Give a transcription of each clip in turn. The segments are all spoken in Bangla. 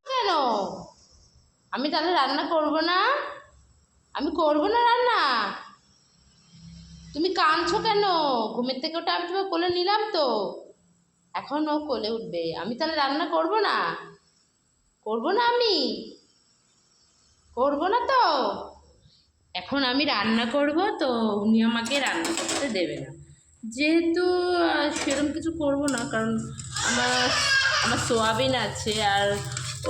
কেন আমি তাহলে রান্না করব না? আমি করব না রান্না? তুমি কাঁদছো কেন? ঘুমের থেকে ওটা আমি তোমার কোলে নিলাম তো, এখন ও কোলে উঠবে। আমি তাহলে রান্না করব না? করব না, আমি করব না তো। এখন আমি রান্না করব তো উনি আমাকে রান্না করতে দেবে না, যেহেতু সেরকম কিছু করব না, কারণ আমার আমার সোয়াবিন আছে আর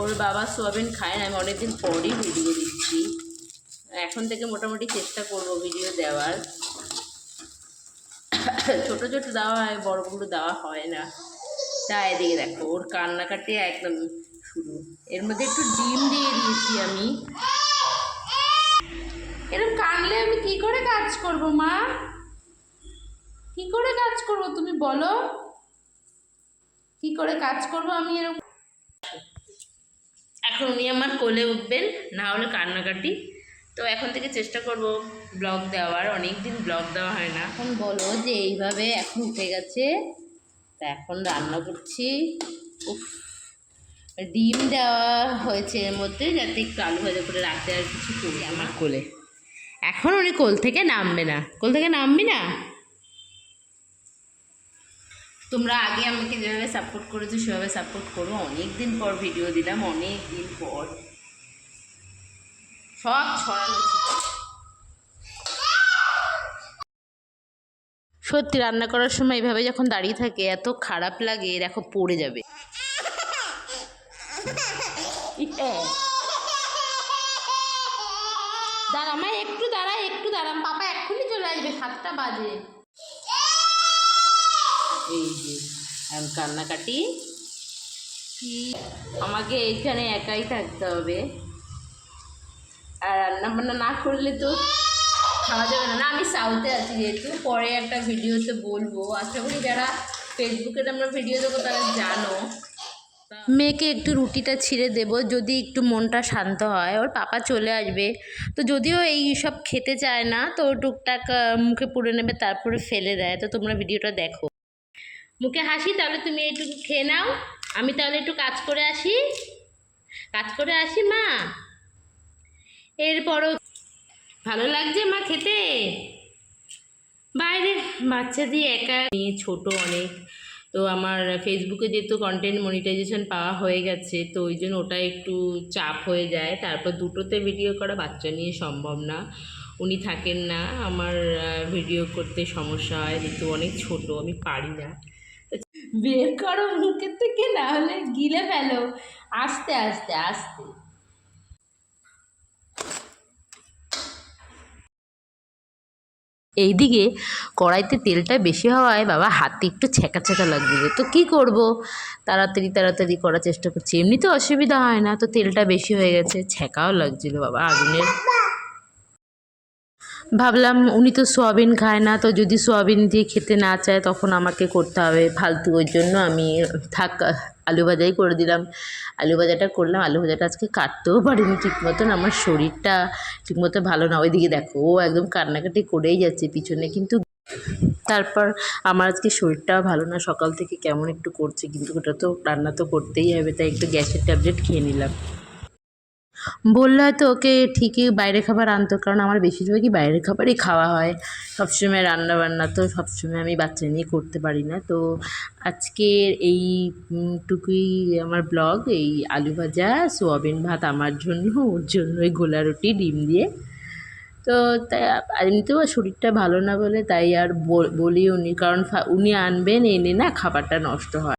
ওর বাবা সোয়াবিন খায় না। আমি অনেকদিন পরই ভিডিও দিচ্ছি, এখন থেকে মোটামুটি চেষ্টা করব ভিডিও দেওয়ার। ছোট ছোট দেওয়া হয়, বড়গুলো দেওয়া হয় না। তাই এদিকে দেখো ওর কান্নাকাটি একদম শুরু। এর মধ্যে একটু ডিম দিয়ে দিয়েছি আমি। এরকম কানলে আমি কি করে কাজ করব মা? কি করে কাজ করব তুমি বলো? কি করে কাজ করব আমি এরকম? এখন উনি আমার কোলে উঠবেন, না হলে কান্নাকাটি। তো এখন থেকে চেষ্টা করব ব্লগ দেওয়ার, অনেক দিন ব্লগ দেওয়া হয় না। এখন বলো যে এইভাবে এখন উঠে গেছে, তা এখন রান্না করছি। উফ, ডিম দেওয়া হয়েছে এর মধ্যে, যাতে একটু আলু ভাজা করে রাখতে আর কিছু করি আমার কোলে। এখন উনি কোল থেকে নামবে না। কোল থেকে নামবি না? তোমরা আগে আমাকে যেভাবে সাপোর্ট করেছো সেভাবে সাপোর্ট করো। অনেক দিন পর ভিডিও দিলাম, অনেক দিন পর। সব ছড়ানো সত্যি, রান্না করার সময় এইভাবে যখন দাঁড়িয়ে থাকে এত খারাপ লাগে, দেখো পড়ে যাবে। দাঁড়া মা, একটু দাঁড়া, একটু দাঁড়া, পাপা এক্ষুনি চলে আসবে, 7টা বাজে। এই যে কান্নাকাটি, আমাকে এইখানে একাই থাকতে হবে, আর রান্না বান্না না করলে তো খাওয়া যাবে না। না, আমি সাউথে আছি যেহেতু, পরে একটা ভিডিওতে বলবো। আশা করি যারা ফেসবুকে আমরা ভিডিও দেবো তারা জানো। মেয়েকে একটু রুটিটা ছিঁড়ে দেবো, যদি একটু মনটা শান্ত হয়। ওর পাপা চলে আসবে, তো যদিও এই সব খেতে চায় না, তো টুকটাক মুখে পুড়ে নেবে, তারপরে ফেলে দেয়। তো তোমরা ভিডিওটা দেখো। মুখে হাসি, তাহলে তুমি একটু খেয়ে নাও, আমি তাহলে একটু কাজ করে আসি। কাজ করে আসি মা। এরপরও ভালো লাগছে মা খেতে? বাইরে বাচ্চা দিয়ে একা, মেয়ে ছোট অনেক। তো আমার ফেসবুকে যেহেতু কন্টেন্ট মনিটাইজেশন পাওয়া হয়ে গেছে, তো ওই জন্য ওটা একটু চাপ হয়ে যায়। তারপর দুটোতে ভিডিও করা বাচ্চা নিয়ে সম্ভব না, উনি থাকেন না। আমার ভিডিও করতে সমস্যা হয়, যেহেতু অনেক ছোট, আমি পারি না। বের করো মুখের থেকে, না হলে গিলে ফেলো। আস্তে আস্তে আস্তে। এইদিকে কড়াইতে তেলটা বেশি হওয়ায় বাবা হাতে একটু ছ্যাঁকা ছ্যাঁকা লাগছিল, তো কি করব, তাড়াতাড়ি তাড়াতাড়ি করার চেষ্টা করছি। এমনিতে অসুবিধা হয় না, তো তেলটা বেশি হয়ে গেছে, ছ্যাঁকাও লাগছিল বাবা আগুনের। ভাবলাম উনি তো সোয়াবিন খায় না, তো যদি সোয়াবিন দিয়ে খেতে না চায় তখন আমাকে করতে হবে ফালতু। ওই জন্য আমি থাক আলু ভাজাই করে দিলাম। আলু ভাজাটা করলাম। আলু ভাজাটা আজকে কাটতেও পারিনি ঠিক মতন, আমার শরীরটা ঠিকমতো ভালো না। ওইদিকে দেখো ও একদম কান্নাকাটি করেই যাচ্ছে পিছনে, কিন্তু তারপর আমার আজকে শরীরটাও ভালো না, সকাল থেকে কেমন একটু করছে, কিন্তু ওটা তো রান্না তো করতেই হবে, তাই একটু গ্যাসের ট্যাবলেট খেয়ে নিলাম। বললে হয়তো ওকে ঠিকই বাইরে খাবার আনতো, কারণ আমার বেশিরভাগই বাইরের খাবারই খাওয়া হয়। সবসময় রান্নাবান্না তো সবসময় আমি বাচ্চা নিয়ে করতে পারি না। তো আজকের এইটুকুই আমার ব্লগ। এই আলু ভাজা, সোয়াবিন ভাত আমার জন্য, ওর জন্য ওই গোলা রুটি ডিম দিয়ে। তো তাই এমনিতেও শরীরটা ভালো না বলে তাই আর বলিও নি, কারণ উনি আনবেন, এনে না খাবারটা নষ্ট হয়।